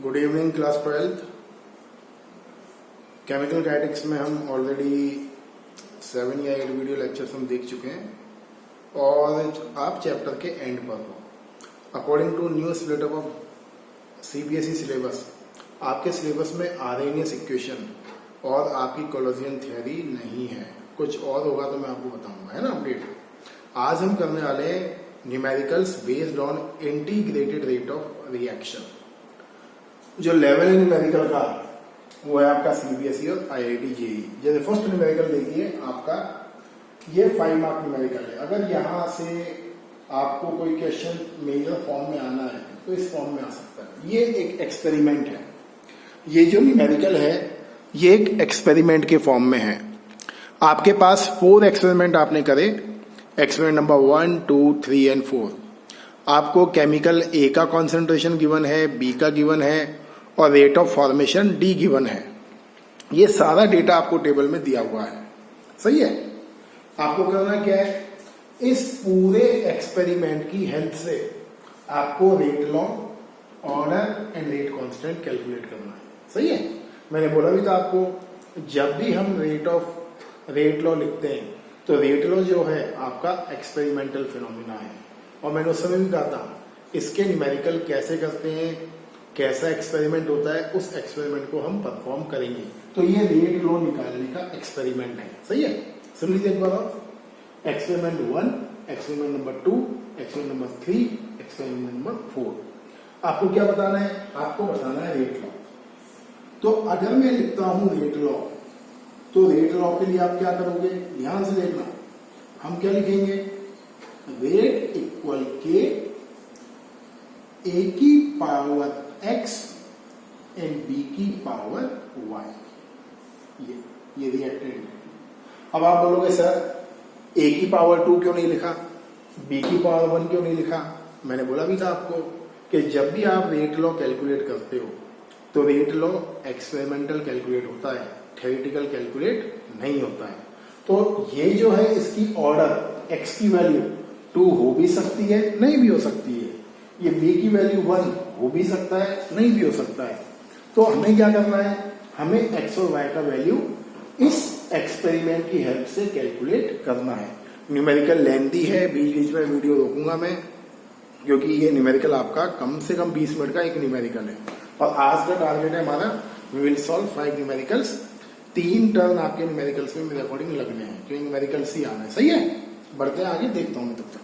Good evening class 12th। Chemical kinetics में हम already 7 या 8 वीडियो लेक्चर्स हम देख चुके हैं और आप चैप्टर के एंड पर हो। According to new split of CBSE syllabus, आपके सिलेबस में आरएनएस इक्वेशन और आपकी कोलोजियन थ्योरी नहीं है। कुछ और होगा तो मैं आपको बताऊंगा, है ना अपडेट। आज हम करने वाले हैं numericals based on integrated rate of reaction. जो लेवल है न्यूमेरिकल का वो है आपका सीबीएसई और आईआईटी जेईई। जैसे फर्स्ट न्यूमेरिकल देखिए आपका, ये 5 मार्क न्यूमेरिकल है। अगर यहां से आपको कोई क्वेश्चन मेजर फॉर्म में आना है तो इस फॉर्म में आ सकता है। ये एक एक्सपेरिमेंट है। ये जो न्यूमेरिकल है ये एक एक्सपेरिमेंट के फॉर्म में है। आपके पास 4 एक्सपेरिमेंट आपने करे, एक्सपेरिमेंट नंबर 1, 2, 3 एंड 4। आपको केमिकल ए का कॉन्सेंट्रेशन गिवन है, बी का गिवन है और rate of formation D given है। ये सारा डेटा आपको टेबल में दिया हुआ है, सही है। आपको करना क्या है, इस पूरे एक्सपेरिमेंट की हेल्प से आपको rate law, order and rate constant calculate करना है, सही है। मैंने बोला भी था आपको, जब भी हम रेट लॉ लिखते हैं तो रेट लॉ जो है आपका एक्सपेरिमेंटल फिनोमिना है। और मैंने उस समय भी कहा था इसके न्यूमेरिकल कैसे करते हैं, कैसा एक्सपेरिमेंट होता है, उस एक्सपेरिमेंट को हम परफॉर्म करेंगे। तो ये रेट लॉ निकालने का एक्सपेरिमेंट है, सही है। सुन लीजिए एक बार, experiment 1, experiment number 2, experiment number 3, experiment number 4। आपको क्या बताना है, आपको बताना है रेट लॉ। तो अगर मैं लिखता हूं रेट लॉ, तो रेट लॉ के लिए आप क्या करोगे, ध्यान से देखना। हम क्या लिखेंगे, रेट इक्वल के ए की पावर x एंड बी की पावर y। ये रिएक्टेंट। अब आप बोलोगे सर ए की पावर 2 क्यों नहीं लिखा, बी की पावर 1 क्यों नहीं लिखा। मैंने बोला भी था आपको कि जब भी आप रेट लॉ कैलकुलेट करते हो तो रेट लॉ एक्सपेरिमेंटल कैलकुलेट होता है, थ्योरेटिकल कैलकुलेट नहीं होता है। तो ये जो है इसकी ऑर्डर x की वैल्यू 2 हो भी सकती है, नहीं भी हो सकती है। ये b की वैल्यू 1 हो भी सकता है, नहीं भी हो सकता है। तो हमें क्या करना है, हमें x और y का वैल्यू इस एक्सपेरिमेंट की हेल्प से कैलकुलेट करना है। न्यूमेरिकल लेंथी है, बीच बीच में वीडियो रोकूंगा मैं, क्योंकि ये न्यूमेरिकल आपका कम से कम 20 मिनट का एक न्यूमेरिकल है। और आज का टारगेट है हमारा, we will solve 5 numericals. 3 turn आपके न्यूमेरिकल्स में मेरे अकॉर्डिंग लगने हैं, क्योंकि न्यूमेरिकल्स ही आना है, सही है। बढ़ते हैं आगे, देखता हूं मैं तब तक।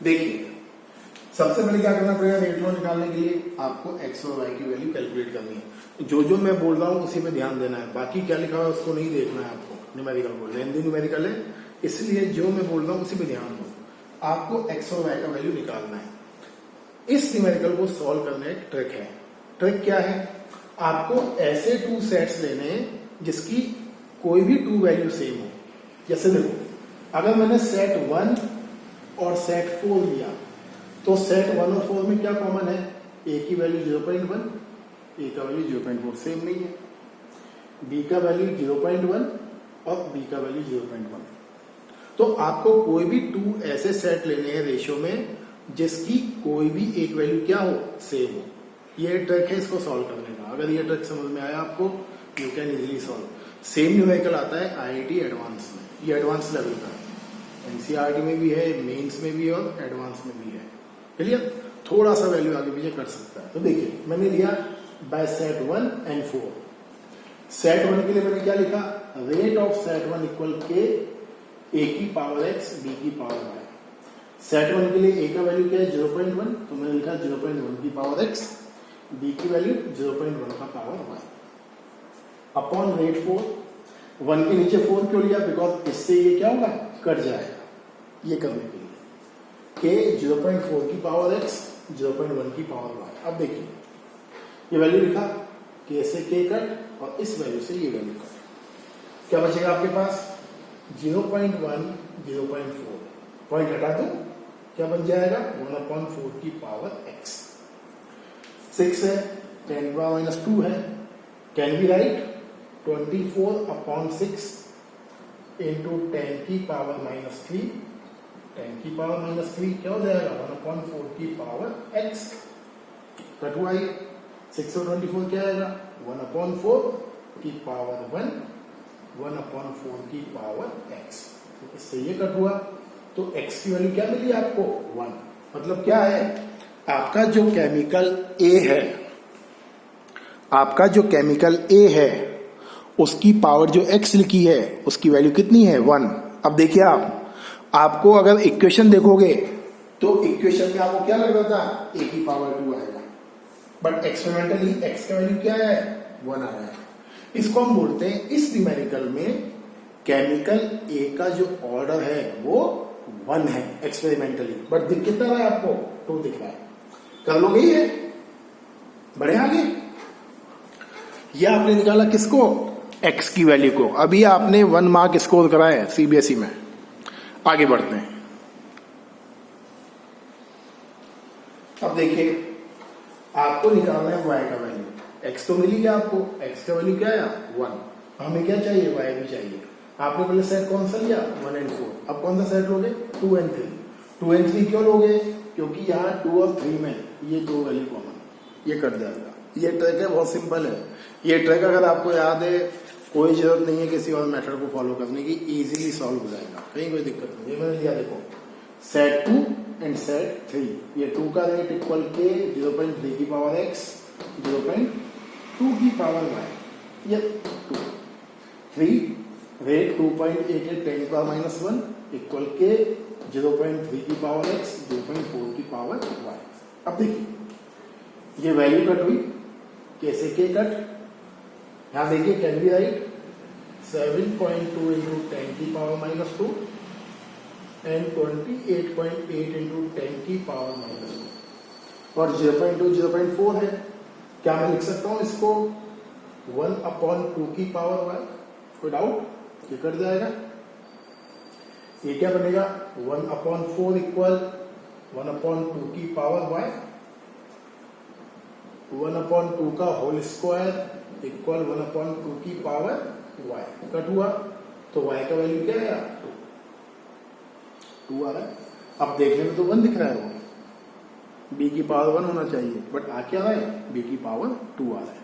देखिए सबसे पहले क्या करना पड़ेगा, रेट लॉ निकालने के लिए आपको एक्स और वाई की वैल्यू कैलकुलेट करनी है। जो मैं बोल रहा हूं उसी पे ध्यान देना है, बाकी क्या लिखा है उसको नहीं देखना है आपको। न्यूमेरिकल को लेंथी न्यूमेरिकल है, इसलिए जो मैं बोल रहा हूं उसी पे ध्यान दो। आपको एक्स और वाई का वैल्यू निकालना है। इस न्यूमेरिकल को सॉल्व करने एक ट्रिक है। ट्रिक क्या है, आपको ऐसे 2 सेट्स लेने हैं जिसकी कोई भी 2 वैल्यू सेम हो। जैसे देखो, अगर मैंने सेट 1 और सेट 4 लिया तो सेट 1 और 4 में क्या कॉमन है, ए की वैल्यू 0.1, ए का वैल्यू 0.4 सेम नहीं है, बी का वैल्यू 0.1 और बी का वैल्यू 0.1। तो आपको कोई भी 2 ऐसे सेट लेने हैं रेशियो में जिसकी कोई भी एक वैल्यू क्या हो, सेम हो। ये ट्रिक है इसको सॉल्व करने का। अगर ये ट्रिक समझ में आया आपको, you can easily solve. Same numerical आता है आईआईटी एडवांस में, ये एडवांस लेवल का है। एनसीईआरटी में भी है, मेंस में भी है और एडवांस में भी है। क्लियर, थोड़ा सा वैल्यू आगे पीछे कर सकता है। तो देखिए मैंने लिया बाय सेट 1 एंड 4। सेट 1 के लिए मैंने क्या लिखा, रेट ऑफ सेट 1 इक्वल के ए की पावर x, बी की पावर y। सेट 1 के लिए a का वैल्यू क्या है 0.1, तो मैंने लिखा 0.1 की पावर x, b की वैल्यू 0.1 का पावर y अपॉन रेट 4। 1 के नीचे 4 क्यों लिया, बिकॉज इससे ये क्या होगा, कट जाएगा। ये करने के लिए k 0.4 की पावर x, 0.1 की पावर y। अब देखिए ये वैल्यू लिखा, k से k कट और इस वैल्यू से ये वैल्यू कट। क्या बचेगा आपके पास, 0.1, 0.4 पॉइंट हटा दो, क्या बन जाएगा 1/4 की पावर x। 6 है, 10⁻² है, कैन बी राइट 24/6 into 10 की पावर -3 10 की पावर -3 क्या हो जाएगा 1/4 की पावर x कट हुआ ये 6 और 24 क्या आएगा 1/4 की पावर 1 1/4 की पावर x। तो इससे ये कट हुआ तो x की वैल्यू क्या मिली आपको 1। मतलब क्या है आपका जो केमिकल A है आपका जो केमिकल A है उसकी पावर जो x लिखी है उसकी वैल्यू कितनी है 1। अब देखिए आपको अगर इक्वेशन देखोगे तो इक्वेशन में आपको क्या लग रहा था a की पावर 2 आएगा बट एक्सपेरिमेंटली x का वैल्यू क्या है 1 आ रहा है। इसको हम बोलते हैं इस न्यूमेरिकल में केमिकल A का जो ऑर्डर है वो 1 है एक्सपेरिमेंटली बट दिख कितना रहा है आपको 2 दिख रहा है। कर लोगे ये बढ़े आगे। ये आपने निकाला किसको x की वैल्यू को। अभी आपने 1 मार्क स्कोर करा है सीबीएसई में। आगे बढ़ते हैं। अब देखिए आपको निकालना है y का वैल्यू। x तो मिली गया आपको x का वैल्यू क्या है 1। हमें क्या चाहिए y भी चाहिए। आपने पहले सेट कौन सा लिया 1 और 4। अब कौन सा सेट लोगे 2 और 3। 2 और 3 क्यों लोगे क्योंकि यहाँ 2 और 3 में ये 2 वैल्यू कॉमन ये कट जाएगा। ये ट्रिक है बहुत सिंपल है। ये ट्रिक अगर आपको याद है कोई जरूरत नहीं है किसी और मेथड को फॉलो करने की इजीली सॉल्व हो जाएगा कहीं कोई दिक्कत नहीं। ये मैंने लिया देखो सेट 2 एंड सेट 3। ये 2 का रेट इक्वल के 0.3 की पावर x 0.2 की पावर y ये 2 3 रेट 2.88 10 की पावर -1 इक्वल के 0.3 की पावर x 0.4 की पावर y। अब देखिए ये वैल्यू कट हुई कैसे के कट यहां देखिए कैन बी राइट 7.2 into 10 की पावर -2 एंड 28.8 into 10 की पावर -2 और 0.2 0.4 है। क्या मैं लिख सकता हूं इसको 1/2 की पावर y। कोई डाउट ये कट जाएगा। ये क्या बनेगा 1/4 इक्वल 1/2 की पावर y 1/2 का होल स्क्वायर इक्वल 1/2 की पावर y। कट हुआ तो y का वैल्यू क्या है 2 आ रहा है। अब देखने में तो 1 दिख रहा है वो b की पावर 1 होना चाहिए बट आ क्या रहा है b की पावर 2 आ रहा है।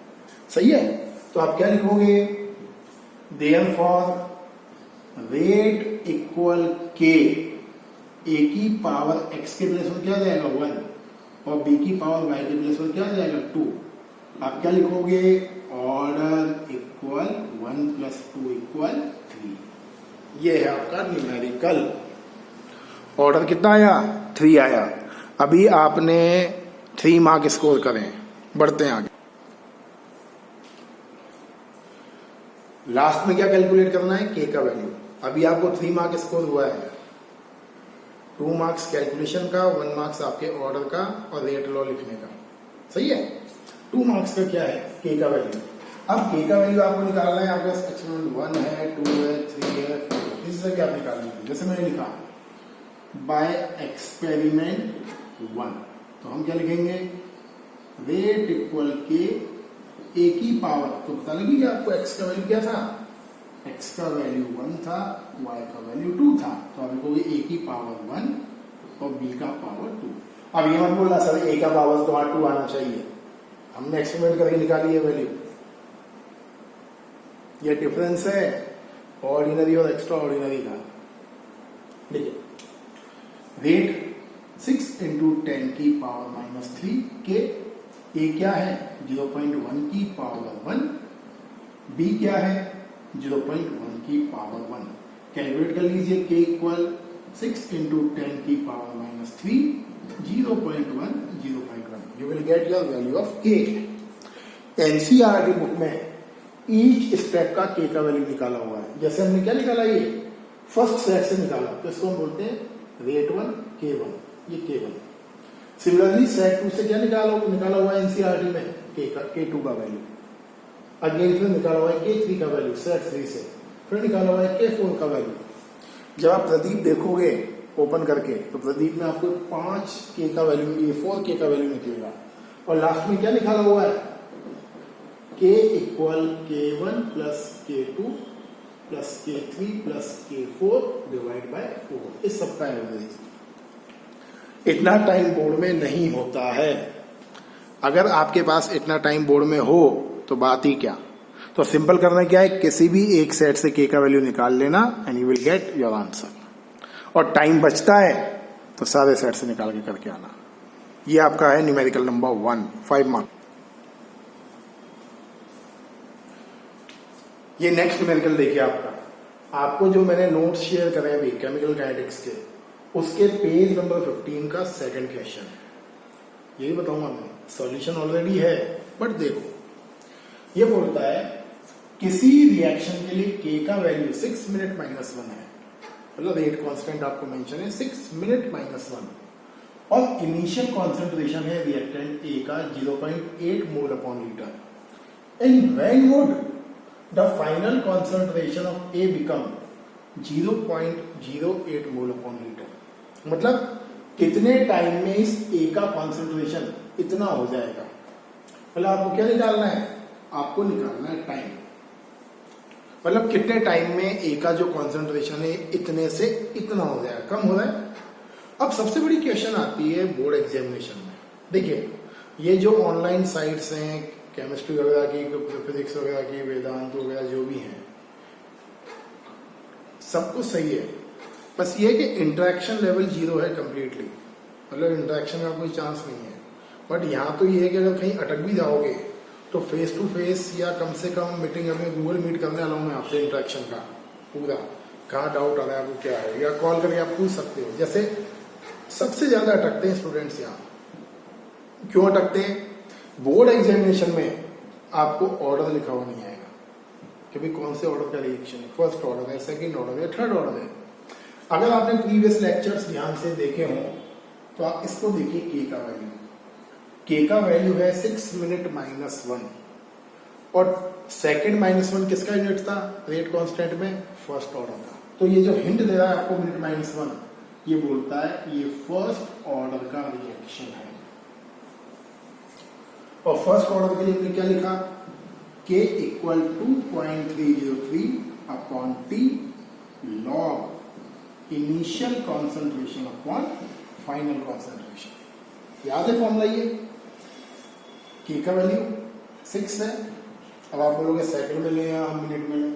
सही है। तो आप क्या लिखोगे therefore rate equal k a की पावर x के प्लेस में क्या आ जाएगा 1 और b की पावर y के प्लेस में क्या आ जाएगा 2। आप क्या लिखोगे ऑर्डर इक्वल 1 + 2 इक्वल 3। ये है आपका न्यूमेरिकल। ऑर्डर कितना आया 3 आया। अभी आपने 3 मार्क स्कोर करें। बढ़ते हैं आगे। लास्ट में क्या कैलकुलेट करना है k का वैल्यू। अभी आपको 3 मार्क स्कोर हुआ है 2 मार्क्स कैलकुलेशन का 1 मार्क्स आपके ऑर्डर का और रेट लॉ लिखने का। सही है। 2 मार्क्स का क्या है k का वैल्यू। अब k का वैल्यू आपको निकालना है। आपके पास एक्सपेरिमेंट 1 है 2 है 3 है 4 है। इससे क्या निकालना है जैसे मैंने लिखा बाय एक्सपेरिमेंट 1 तो हम क्या लिखेंगे रेट इक्वल के a की पावर तो पता लगी कि आपको x का वैल्यू क्या था x का वैल्यू 1 था y का वैल्यू 2 था। तो आप लिखोगे a की पावर 1 और b का पावर 2। अब ये मत बोलना सर a का पावर तो 2 आना चाहिए। हमने एक्सपेरिमेंट करके निकाली है वैल्यू। ये डिफरेंस है ऑर्डिनरी और एक्स्ट्रा ऑर्डिनरी का। देखिए रेट 6 into 10 की पावर -3 के a क्या है 0.1 की पावर 1 b क्या है 0.1 की पावर 1। कैलकुलेट कर लीजिए k इक्वल 6 into 10 की power -3 0.1 0.1। You will get your value of k। NCERT book में ईच स्टेप का k का वैल्यू निकाला हुआ है। जैसे हमने क्या निकाला ये फर्स्ट सेट से निकाला तो इसको हम बोलते हैं रेट 1 k1 ये k1। सिमिलरली सेट 2 से क्या निकाला हुआ है एनसीईआरटी में k2 का वैल्यू। अगेन फिर निकाला हुआ है k3 का वैल्यू सेट 3 से। फिर निकाला हुआ है k4 का वैल्यू। जब आप प्रदीप देखोगे ओपन करके तो प्रदीप में आपको 5 k का वैल्यू ये 4 k का वैल्यू निकलेगा। और लास्ट में क्या निकाला हुआ है k equal k1 plus k2 plus k3 plus k4 divide by 4 इस सब का एवरेज। इतना टाइम बोर्ड में नहीं होता है। अगर आपके पास इतना टाइम बोर्ड में हो तो बात ही क्या। तो सिंपल करना क्या है, किसी भी एक सेट से के का वैल्यू निकाल लेना and you will get your answer. और टाइम बचता है तो सारे सेट से निकाल के करके आना। ये आपका है न्यूमेरिकल नंबर 1, 5 मार्क। ये नेक्स्ट न्यूमेरिकल देखिए आपको जो मैंने नोट्स शेयर करे अभी केमिकल काइनेटिक्स के, उसके पेज नंबर 15 का सेकंड क्वेश्चन है। यही बताऊंगा मैं, सॉल्यूशन ऑलरेडी है बट देखो। ये बोलता है किसी रिएक्शन के लिए के का वैल्यू 6 मिनट -1 है, मतलब रेट कांस्टेंट आपको मेंशन है 6 मिनट -1, और इनिशियल कॉन्सेंट्रेशन है रिएक्टेंट ए का 0.8 mole per litre. And when would the final concentration of A become 0.08 mole per litre, मतलब कितने टाइम में इस ए का कॉन्सेंट्रेशन इतना हो जाएगा। मतलब आपको क्या निकालना है, आपको निकालना है टाइम, मतलब कितने टाइम में ए का जो कॉन्सेंट्रेशन है इतने से इतना हो जाएगा, कम हो रहा है। अब सबसे बड़ी क्वेश्चन आती है बोर्ड एग्जामिनेशन में। देखिए ये जो ऑनलाइन साइट्स हैं केमिस्ट्री वगैरह की, फिजिक्स वगैरह की, वेदांत वगैरह जो भी हैं, सब कुछ सही है, बस ये कि इंटरेक्शन लेवल 0 है कंप्लीटली, मतलब इंटरेक्शन का कोई चांस नहीं है। बट यहाँ तो ये है कि अगर कहीं अटक भी जाओगे तो फेस टू फेस या कम से कम मीटिंग में गूगल मीट करने वाला हूँ मैं आपसे इंटरेक्शन का पूरा, कहाँ डाउट आ रहा है आपको क्या है, या कॉल करके आप पूछ सकते हो। जैसे सबसे ज्यादा अटकते हैं स्टूडेंट्स यहाँ, क्यों अटकते हैं, बोर्ड एग्जामिनेशन में आपको ऑर्डर लिखा हुआ नहीं आएगा कि भाई कौन से ऑर्डर का रिएक्शन है, फर्स्ट ऑर्डर है, सेकंड ऑर्डर है, थर्ड ऑर्डर है। अगर आपने प्रीवियस लेक्चर्स ध्यान से देखे हों तो आप इसको देखिए, के का वैल्यू, के का वैल्यू है 6 मिनट -1, और सेकंड -1 किसका यूनिट था रेट कांस्टेंट में, फर्स्ट ऑर्डर का। तो ये जो हिंट दे रहा है आपको मिनट -1, ये बोलता है ये फर्स्ट ऑर्डर का रिएक्शन है। और फर्स्ट ऑर्डर के लिए हमने क्या लिखा, K equal to 0.303 upon T log initial concentration upon final concentration. याद है फॉर्मूला ये, K का वैल्यू 6 है। अब आप बोलोगे सेकंड में ले या हम मिनट में लें,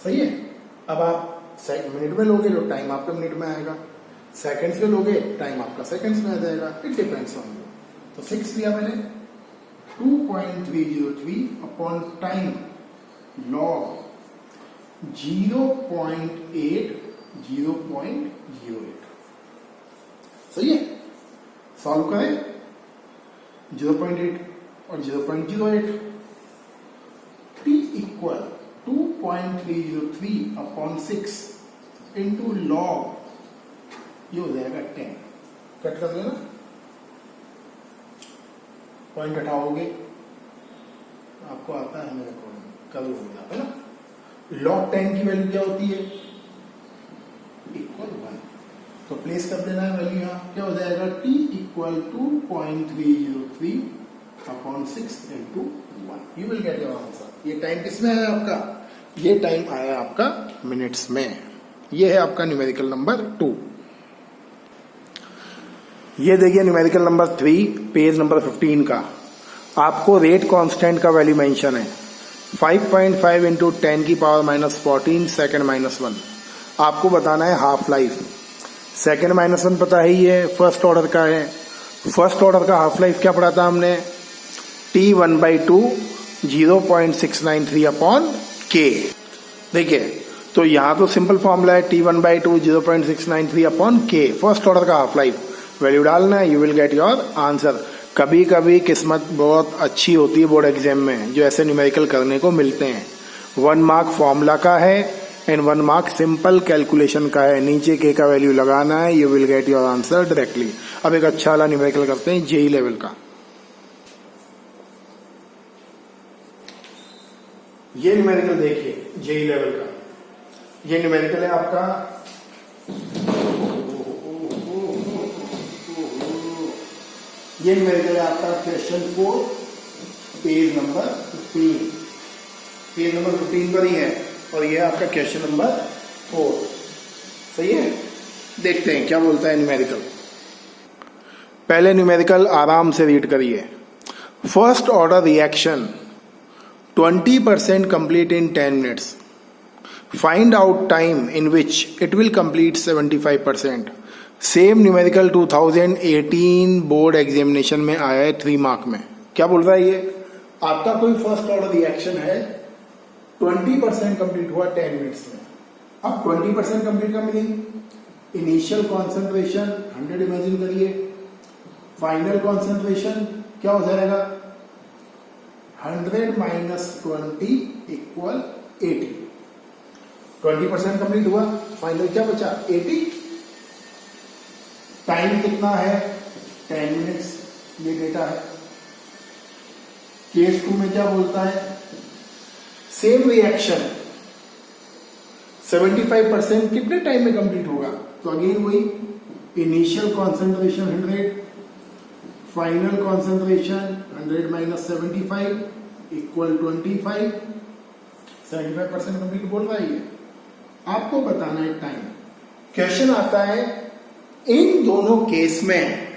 सही है। अब आप मिनट में लोगे तो टाइम आपका मिनट में आएगा, सेकंड्स में लोगे टाइम आपका सेकंड्स में आ जाएगा, इट डिपेंड्स ऑन यू। तो 6 लिया मैंने, 2.303 अपॉन टाइम लॉग 0.8 सही है। सॉल्व करें, 0.8 और 0.08, T equal 2.303 upon 6 into log, ये हो जाएगा 10। कट कर लेना, पॉइंट हटाओगे, आपको आता है मेरे को, कर लोगे आप, है ना। लॉग 10 की वैल्यू क्या होती है, इक्वल 1, तो प्लेस कर देना है वैल्यू यहाँ, क्या हो जाएगा, T equal 2.303 upon 6 into 1, you will get your answer. ये टाइम किसमें आया आपका, ये टाइम आया आपका मिनट्स में। ये है आपका न्यूमेरिकल नंबर 2। ये देखिए न्यूमेरिकल नंबर 3 पेज नंबर 15 का, आपको रेट कांस्टेंट का वैल्यू मेंशन है 5.5 इंटू 10 की पावर -14 सेकंड -1। आपको बताना है हाफ लाइफ, सेकंड -1 पता है ही है, फर्स्ट ऑर्डर का है। फर्स्ट ऑर्डर का हाफ लाइफ क्या पढ़ा था हमने, T1/2 0.693 अपॉन K। देखिए तो यहाँ तो सिंपल फॉर्मूला है, T1/2 0.693 upon K, first order का हाफ लाइफ वैल्यू डालना है, you will get your answer. कभी कभी किस्मत बहुत अच्छी होती है बोर्ड एग्जाम में, जो ऐसे न्यूमेरिकल करने को मिलते हैं। 1 मार्क फॉर्मूला का है एंड 1 मार्क सिंपल कैलकुलेशन का है, नीचे के का वैल्यू लगाना है, you will get your answer directly. अब एक अच्छा वाला न्यूमेरिकल करते हैं जेई लेवल का। ये न्यूमेरिकल देखिए जेई लेवल का, ये न्यूमेरिकल है आपका, ये न्यूमेरिकल है आपका question 4 page number 15, page number 15 पर ही है, और ये आपका क्वेश्चन नंबर 4, सही है। देखते हैं क्या बोलता है न्यूमेरिकल। पहले न्यूमेरिकल आराम से रीड करिए। First order reaction 20% complete in 10 minutes. Find out time in which it will complete 75%. Same numerical 2018 board examination में आया है 3 मार्क में। क्या बोल रहा है ये? आपका कोई फर्स्ट ऑर्डर रिएक्शन है, 20% कंप्लीट हुआ 10 मिनट्स में। अब 20% कंप्लीट का मीनिंग इनिशियल कॉन्सेंट्रेशन 100 इमेजिन करिए, फाइनल कॉन्सेंट्रेशन क्या हो जाएगा 100 माइनस 20 इक्वल 80। 20% कंप्लीट हुआ, फाइनल क्या बचा 80। टाइम कितना है 10 मिनट्स, ये डेटा है। केस 2 में क्या बोलता है, सेम रिएक्शन 75% कितने टाइम में कंप्लीट होगा, तो अगेन वही initial concentration 100, final concentration 100 minus 75 equal 25। 75% complete बोल रहा है ये। आपको बताना है टाइम। क्वेश्चन आता है इन दोनों केस में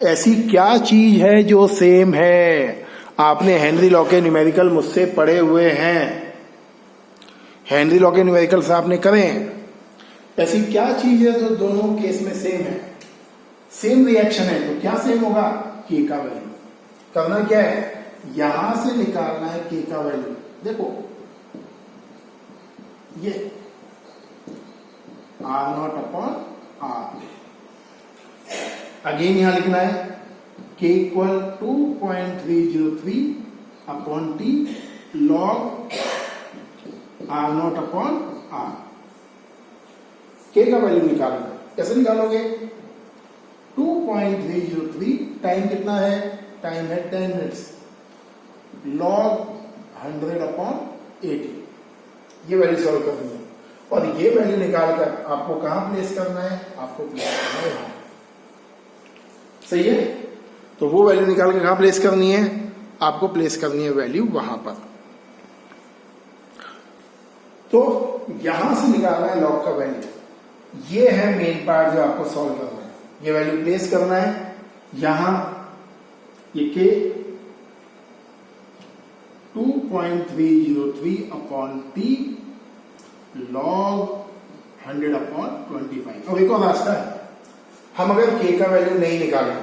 ऐसी क्या चीज है जो सेम है। आपने हेनरी लॉ के न्यूमेरिकल मुझसे पढ़े हुए हैं, हेनरी लॉ के न्यूमेरिकल से आपने करें। ऐसी क्या चीज है जो दोनों केस में सेम है, सेम रिएक्शन है, तो क्या सेम होगा के का वैल्यू। करना क्या है, यहां से निकालना है के का वैल्यू। देखो ये R0 अपॉन R, अगेन यहां लिखना है के equal 2.303 upon T log R0 upon R। के का वैल्यू निकालना है, कैसे निकालोगे 2.303, टाइम कितना है, टाइम है 10 मिनट्स, लॉग 100 अपॉन 80, ये वैल्यू सॉल्व करनी है। और ये वैल्यू निकालकर आपको कहां प्लेस करना है, आपको प्लेस करना है यहां। सही है, तो वो वैल्यू निकाल के कहां प्लेस करनी है, आपको प्लेस करनी है वैल्यू वहां पर। तो यहां से निकालना है लॉग का वैल्यू, ये है मेन पार्ट जो आपको सॉल्व करना है। ये वैल्यू प्लेस करना है यहां, ये के 2.303 अपॉन टी लॉग 100 अपॉन 25। अब एक और रास्ता है, हम अगर के का वैल्यू नहीं निकालें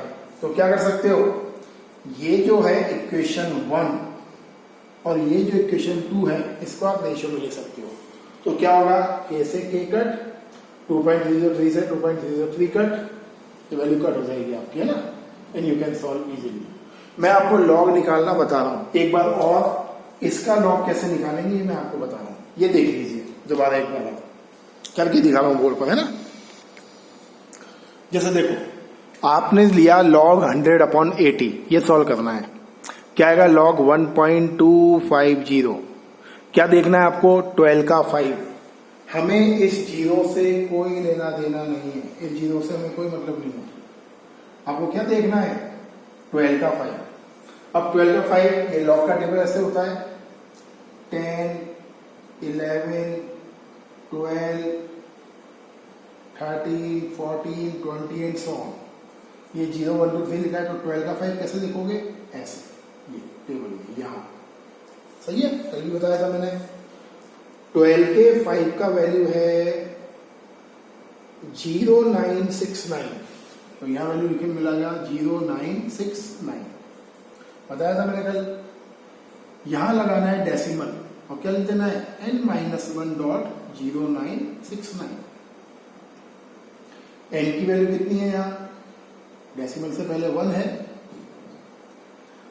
तो क्या कर सकते हो, ये जो है इक्वेशन 1 और ये जो इक्वेशन 2 है इसको आप रेशियो में ले सकते हो। तो क्या होगा, के से के कट, 2.303 से 2.303 कट, तो वैल्यू कट हो जाएगी आपकी, है ना, and you can solve easily. मैं आपको लॉग निकालना बता रहा हूं एक बार, और इसका लॉग कैसे निकालेंगे ये मैं आपको बता रहा हूं। ये देख लीजिए दोबारा एक बार करके दिखा रहा हूं बोर्ड पर, है ना। जैसे देखो आपने लिया लॉग 100 अपॉन 80, ये सॉल्व करना है। क्या आएगा, लॉग 1.250। क्या देखना है आपको, 12 का 5। हमें इस जीरो से कोई लेना देना नहीं है, इस जीरो से हमें कोई मतलब नहीं है। आपको क्या देखना है, 12 का 5। अब 12 का 5 ये लॉग का टेबल ऐसे होता है 10, 11, 12, 13, 14, 20 एंड सो ऑन। ये 0, 1, 2, 3 लिखा है, तो 12 का 5 कैसे लिखोगे, ऐसे, ये टेबल यहां। सही है, कल भी बताया था मैंने। 12 के 5 का वैल्यू है 0969, तो यहां वैल्यू लिखे मिलेगा 0969, बताया था मैंने कल। यहां लगाना है डेसिमल और क्या लिख देना है n-1.0969। n की वैल्यू कितनी है, यहां डेसिमल से पहले 1 है,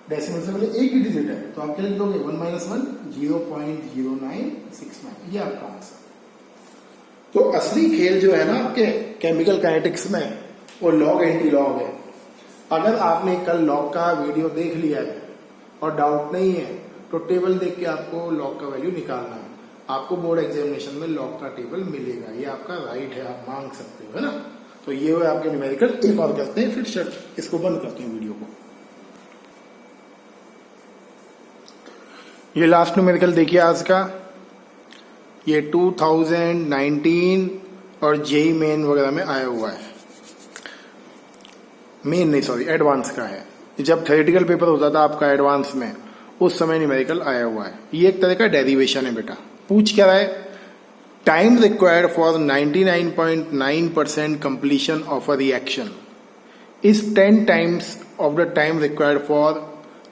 डेसिमल से पहले एक ही डिजिट है, तो आप क्या लिख दोगे 1 - 1 0.0969, ये आपका आंसर। तो असली खेल जो है ना आपके केमिकल काइनेटिक्स में, वो लॉग एंटी लॉग है। अगर आपने कल लॉग का वीडियो देख लिया है और डाउट नहीं है, तो टेबल देख के आपको लॉग का वैल्यू निकालना है। आपको बोर्ड एग्जामिनेशन में लॉग का टेबल मिलेगा, ये आपका राइट है, आप मांग सकते हो, है ना। तो ये हुए आपके न्यूमेरिकल। एक और करते हैं, फिर शर्ट इसको बंद करते हैं वीडियो को। ये लास्ट न्यूमेरिकल देखिए आज का, ये 2019 और जेई मेन वगैरह में आया हुआ है। मेन नहीं, सॉरी, एडवांस का है। जब थ्योरेटिकल पेपर होता था आपका एडवांस में, उस समय न्यूमेरिकल आया हुआ है। ये एक तरह का डेरिवेशन है बेटा। पूछ क्या रहा है? Time required for 99.9% completion of a reaction is 10 times of the time required for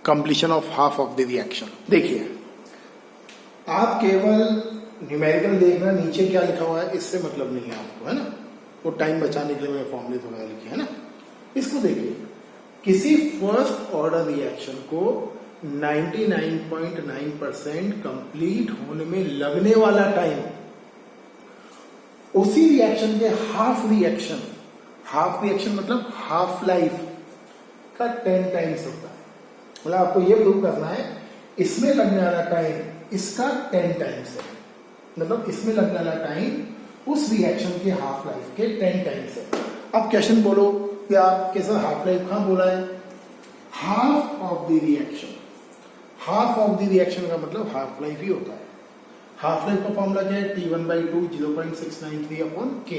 completion of half of the reaction. देखिए, आप केवल न्यूमेरिकल देखना, नीचे क्या लिखा हुआ है इससे मतलब नहीं है आपको, है ना। वो टाइम बचाने के लिए मैंने फॉर्मूले वगैरह लिखे है ना। इसको देखिए, किसी फर्स्ट ऑर्डर रिएक्शन को 99.9% कंप्लीट होने में लगने वाला टाइम उसी रिएक्शन के हाफ रिएक्शन मतलब हाफ लाइफ का 10 टाइम्स होता है। मतलब आपको ये प्रूव करना है इसमें लगने वाला टाइम इसका 10 टाइम्स है। मतलब इसमें लगने वाला टाइम उस रिएक्शन के हाफ लाइफ के 10 टाइम्स है। अब क्वेश्चन बोलो कि आपके साथ हाफ लाइफ कहां बोला है? Half of the reaction. Half of the reaction का मतलब हाफ लाइफ ही होता है। हाफ लाइफ का फॉर्मूला क्या है? T1/2 0.693 upon K।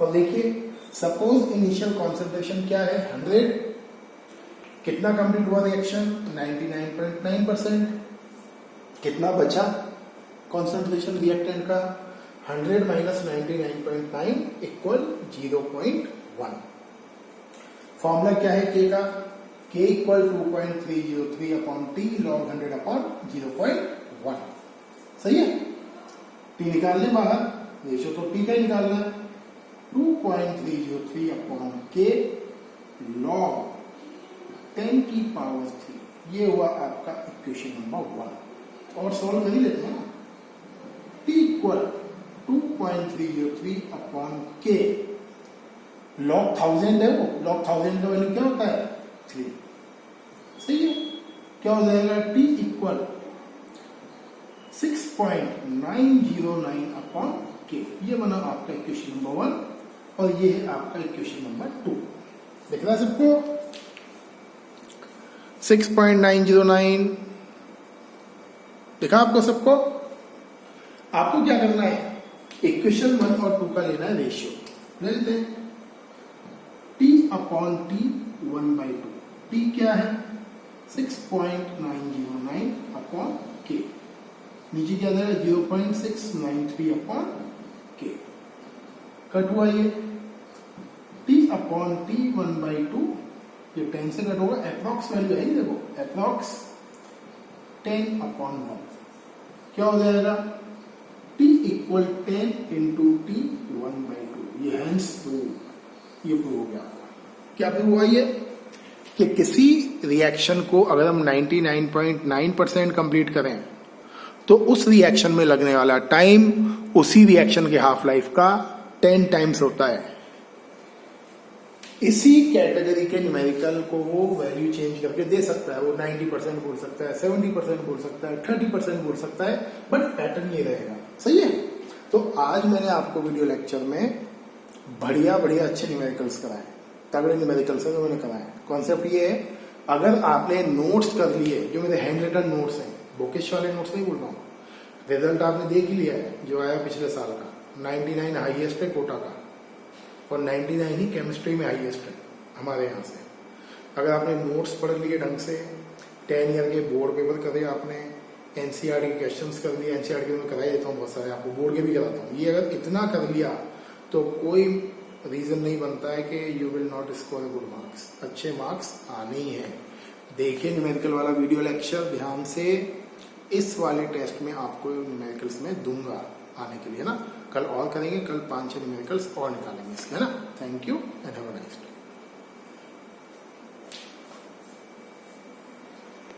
और देखिए, सपोज इनिशियल कॉन्सेंट्रेशन क्या है? 100। कितना कंप्लीट हुआ रिएक्शन? 99.9%। कितना बचा कॉन्सेंट्रेशन रिएक्टेंट का? 100 माइनस 99.9 इक्वल 0.1। फॉर्मूला क्या है K का? K equal 2.303 upon T log 100 upon 0.1। सही है। T निकाल ले बाहर, रेशो तो T का ही निकालना है। 2.303 अपॉन K log 10 की पावर 3। ये हुआ आपका इक्वेशन नंबर 1। और सॉल्व कर ही लेते हैं ना। T equal 2.303 upon K log 1000 है। वो log 1000 का वैल्यू क्या होता है? 3। सही है। क्या हो जाएगा? T equal 6.909 upon K। ये बना आपका इक्वेशन नंबर 1 और ये है आपका इक्वेशन नंबर 2। दिख रहा है सबको? 6.909 देखा आपको सबको? आपको क्या करना है? इक्वेशन 1 और 2 का लेना है रेशियो। ले लेते हैं। T upon T 1/2। T क्या है? 6.909 अपॉन K। नीचे क्या दे रहा है? 0.693 अपॉन K। कट हुआ ये। T अपॉन T 1/2, ये 10 से कट होगा। अप्रॉक्स वैल्यू है, देखो अप्रॉक्स 10 अपॉन 1। क्या हो जाएगा? T equal 10 into T 1/2। ये हैंस प्रूव, ये प्रूव हो गया। क्या प्रूव हुआ ये? कि किसी रिएक्शन को अगर हम 99.9% कंप्लीट करें तो उस रिएक्शन में लगने वाला टाइम उसी रिएक्शन के हाफ लाइफ का 10 टाइम्स होता है। इसी कैटेगरी के न्यूमेरिकल को वो वैल्यू चेंज करके दे सकता है। वो 90% बोल सकता है, 70% बोल सकता है, 30% बोल सकता है, बट पैटर्न ये रहेगा। सही है। तो आज मैंने आपको वीडियो लेक्चर में बढ़िया अच्छे न्यूमेरिकल्स कराए, तगड़े न्यूमेरिकल्स है जो मैंने कराए। कॉन्सेप्ट ये है, अगर आपने नोट्स कर लिए, जो मेरे हैंड रिटन नोट्स हैं, बुकिश वाले नोट्स नहीं बोल रहा हूँ, रिजल्ट आपने देख लिया है जो आया पिछले साल का। 99 हाईएस्ट है कोटा का और 99 ही केमिस्ट्री में हाईएस्ट है हमारे यहाँ से। अगर आपने नोट्स पढ़ लिए ढंग से, 10 ईयर के बोर्ड पेपर करे आपने, एनसीईआरटी के क्वेश्चंस कर लिए, एनसीईआरटी में कराई देता हूँ बहुत सारे, आपको बोर्ड के भी कराता हूँ। ये अगर इतना कर लिया तो कोई रीजन नहीं बनता है कि you will not score a good marks. अच्छे मार्क्स आने ही हैं। देखिए न्यूमेरिकल वाला वीडियो लेक्चर ध्यान से, इस वाले टेस्ट में आपको न्यूमेरिकल्स में दूंगा आने के लिए ना। कल और करेंगे, कल 5-6 न्यूमेरिकल्स और निकालेंगे इसके, है ना। Thank you and have a nice day.